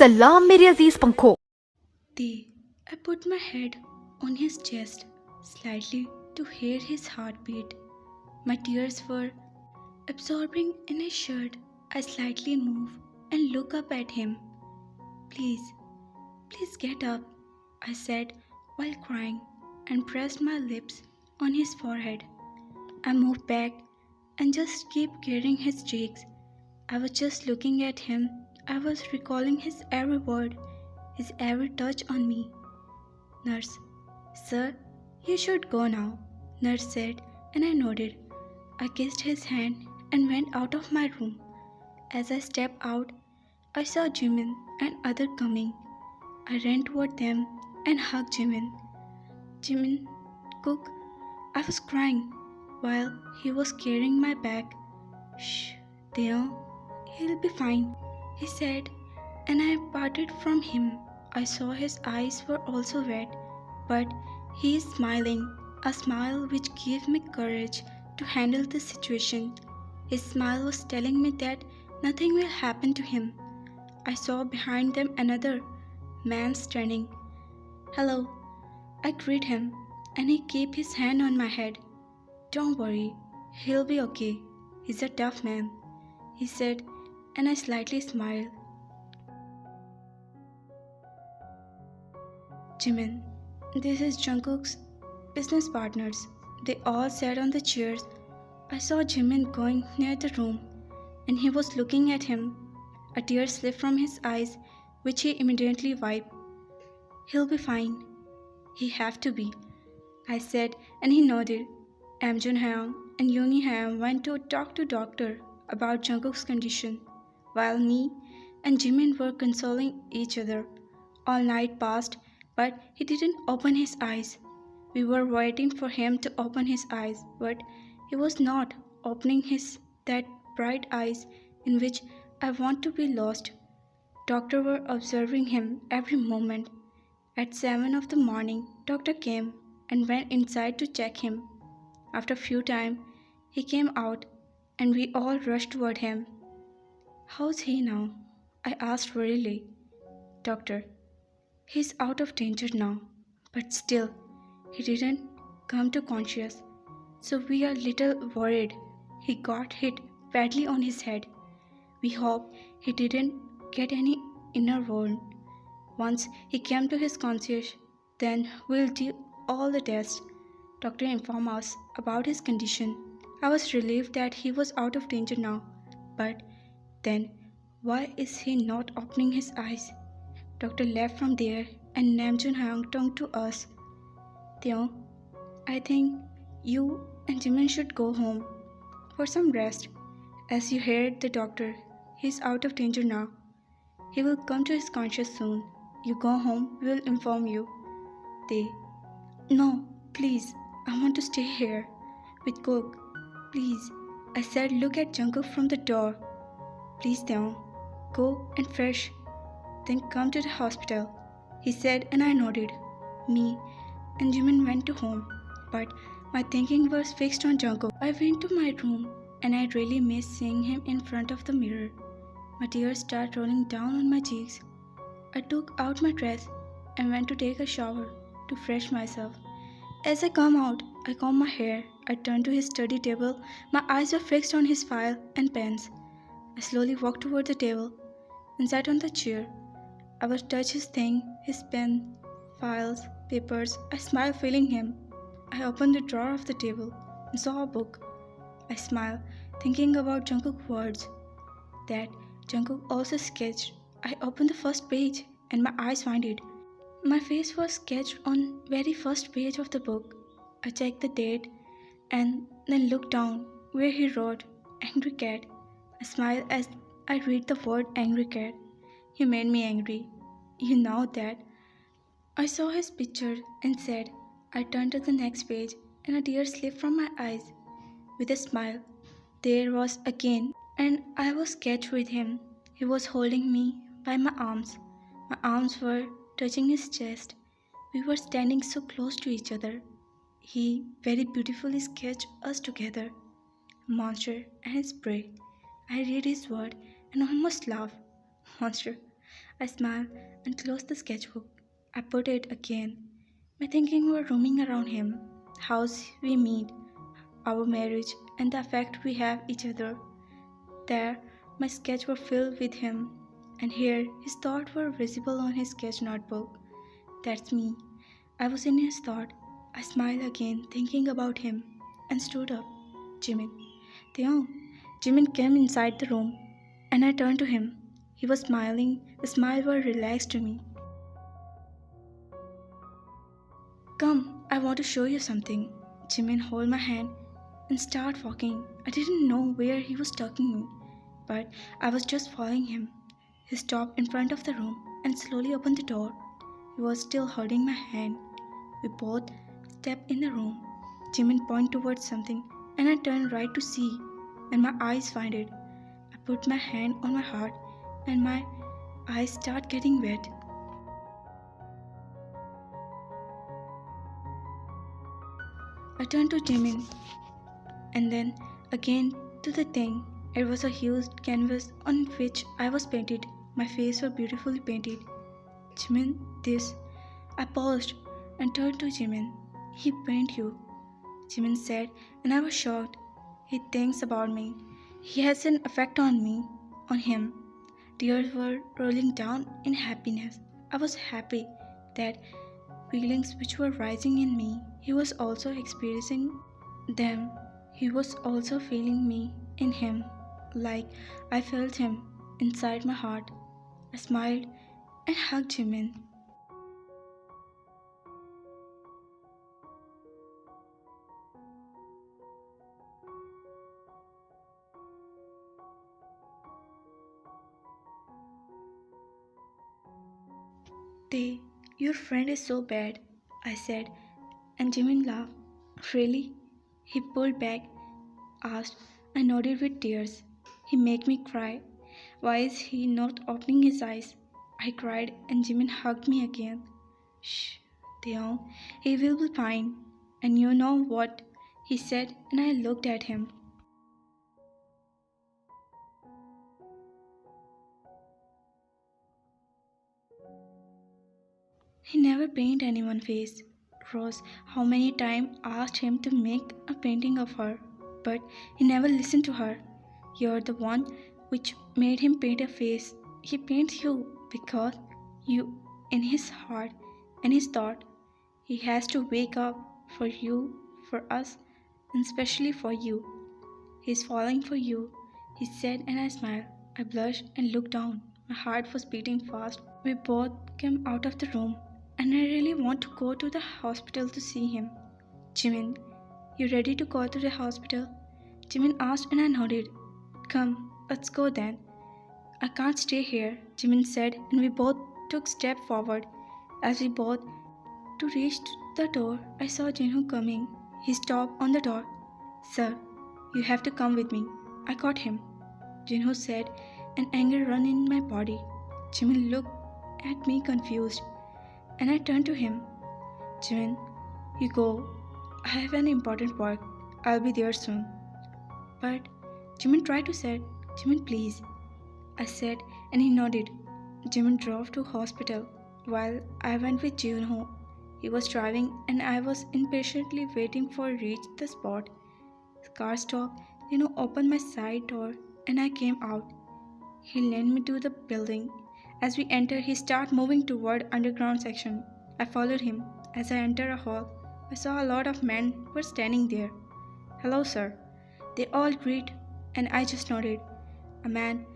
सलाम मेरे अजीज पंखों। I put my head on his chest slightly to hear his heartbeat. My tears were absorbing in his shirt. I slightly move and look up at him. Please, please get up, I said while crying and pressed my lips on his forehead. I moved back and just kept carrying his cheeks. I was just looking at him. I was recalling his every word, his every touch on me. Nurse, sir, you should go now, nurse said, and I nodded. I kissed his hand and went out of my room. As I stepped out, I saw Jimin and other coming. I ran toward them and hugged Jimin. Jimin, cook, I was crying while he was carrying my bag. Shh, Theo, he'll be fine, he said, and I parted from him. I saw his eyes were also wet, but he is smiling, a smile which gave me courage to handle the situation. His smile was telling me that nothing will happen to him. I saw behind them another man standing. Hello, I greeted him, and he kept his hand on my head. Don't worry, he'll be okay. He's a tough man, he said, and I slightly smiled. Jimin, this is Jungkook's business partners. They all sat on the chairs. I saw Jimin going near the room, and he was looking at him. A tear slipped from his eyes, which he immediately wiped. He'll be fine. He have to be, I said, and he nodded. Amjun Hyung and Yoongi Hyung went to talk to doctor about Jungkook's condition, while me and Jimin were consoling each other. All night passed, but he didn't open his eyes. We were waiting for him to open his eyes, but he was not opening his that bright eyes in which I want to be lost. Doctor were observing him every moment. At 7 of the morning, doctor came and went inside to check him. After a few time, he came out and we all rushed toward him. How's he now? I asked worriedly. Doctor, he's out of danger now, but still, he didn't come to conscious, so we are little worried. He got hit badly on his head. We hope he didn't get any inner wound. Once he came to his conscious, then we'll do all the tests. Doctor informed us about his condition. I was relieved that he was out of danger now, but then why is he not opening his eyes? Doctor left from there and Namjoon Hyung turned to us. Theo, I think you and Jimin should go home for some rest. As you heard the doctor, he's out of danger now. He will come to his conscious soon. You go home, we will inform you. They, no, please, I want to stay here with Cook. Please, I said, look at Jungkook from the door. Please, Theo, go and fresh, then come to the hospital, he said, and I nodded. Me and Jimin went to home, but my thinking was fixed on Jungkook. I went to my room and I really missed seeing him in front of the mirror. My tears started rolling down on my cheeks. I took out my dress and went to take a shower to fresh myself. As I come out, I comb my hair. I turned to his study table. My eyes were fixed on his file and pens. I slowly walked toward the table and sat on the chair. I would touch his thing, his pen, files, papers. I smiled feeling him. I opened the drawer of the table and saw a book. I smiled, thinking about Jungkook's words that Jungkook also sketched. I opened the first page and my eyes winded. My face was sketched on very first page of the book. I checked the date and then looked down where he wrote Angry Cat. I smiled as I read the word Angry Cat. He made me angry. You know that. I saw his picture and said, I turned to the next page and a tear slipped from my eyes. With a smile, there was again, and I was sketched with him. He was holding me by my arms. My arms were touching his chest. We were standing so close to each other. He very beautifully sketched us together. A monster and his prey. I read his word and almost laughed. Monster. I smiled and closed the sketchbook. I put it again. My thinking were roaming around him, how we meet, our marriage, and the effect we have each other. There, my sketch were filled with him, and here his thoughts were visible on his sketch notebook. That's me. I was in his thought. I smiled again, thinking about him, and stood up. Jimin. Theo. Jimin came inside the room, and I turned to him. He was smiling. The smile was relaxed to me. Come, I want to show you something. Jimin held my hand and started walking. I didn't know where he was taking me, but I was just following him. He stopped in front of the room and slowly opened the door. He was still holding my hand. We both stepped in the room. Jimin pointed towards something, and I turned right to see, and my eyes find it. I put my hand on my heart, and my eyes start getting wet. I turned to Jimin, and then again to the thing. It was a huge canvas on which I was painted. My face was beautifully painted. Jimin, this. I paused and turned to Jimin. He painted you, Jimin said, and I was shocked. He thinks about me. He has an effect on me, on him. Tears were rolling down in happiness. I was happy that feelings which were rising in me, he was also experiencing them. He was also feeling me in him, like I felt him inside my heart. I smiled and hugged Jimin. They, your friend is so bad, I said, and Jimin laughed. Really? He pulled back, asked. I nodded with tears. He made me cry. Why is he not opening his eyes? I cried and Jimin hugged me again. Shh, Theo, he will be fine. And you know what? He said, and I looked at him. He never painted anyone's face. Rose, how many times asked him to make a painting of her, but he never listened to her. You're the one which made him paint a face. He paints you because you, in his heart and his thought, he has to wake up for you, for us, and especially for you. He's falling for you, he said, and I smiled. I blushed and looked down. My heart was beating fast. We both came out of the room, and I really want to go to the hospital to see him. Jimin, you ready to go to the hospital? Jimin asked, and I nodded. Come, let's go then. I can't stay here, Jimin said, and we both took a step forward. As we both to reach the door, I saw Jinho coming. He stopped on the door. Sir, you have to come with me. I caught him, Jinho said, and anger ran in my body. Jimin looked at me confused, and I turned to him. Jimin, you go. I have an important work. I'll be there soon. But Jimin tried to say, Jimin, please. I said, and he nodded. Jimin drove to hospital while I went with Junho. He was driving and I was impatiently waiting for reach the spot. The car stopped, opened my side door and I came out. He led me to the building. As we entered, he started moving toward underground section. I followed him. As I entered a hall, I saw a lot of men were standing there. Hello, sir. They all greeted and I just nodded. A man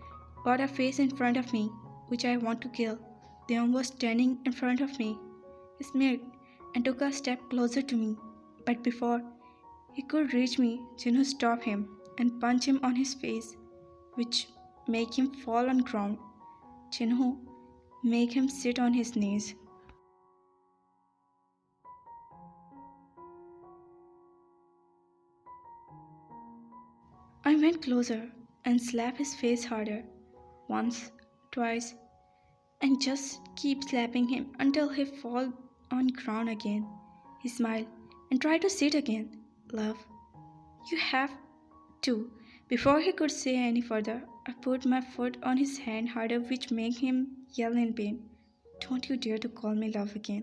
got a face in front of me, which I want to kill. The man was standing in front of me. He smirked and took a step closer to me. But before he could reach me, Jinho stopped him and punched him on his face, which made him fall on ground. Jinho made him sit on his knees. I went closer and slapped his face harder. Once, twice, and just keep slapping him until he fall on ground again. He smiled and tried to sit again. Love, you have to. Before he could say any further, I put my foot on his hand harder, which made him yell in pain. Don't you dare to call me love again.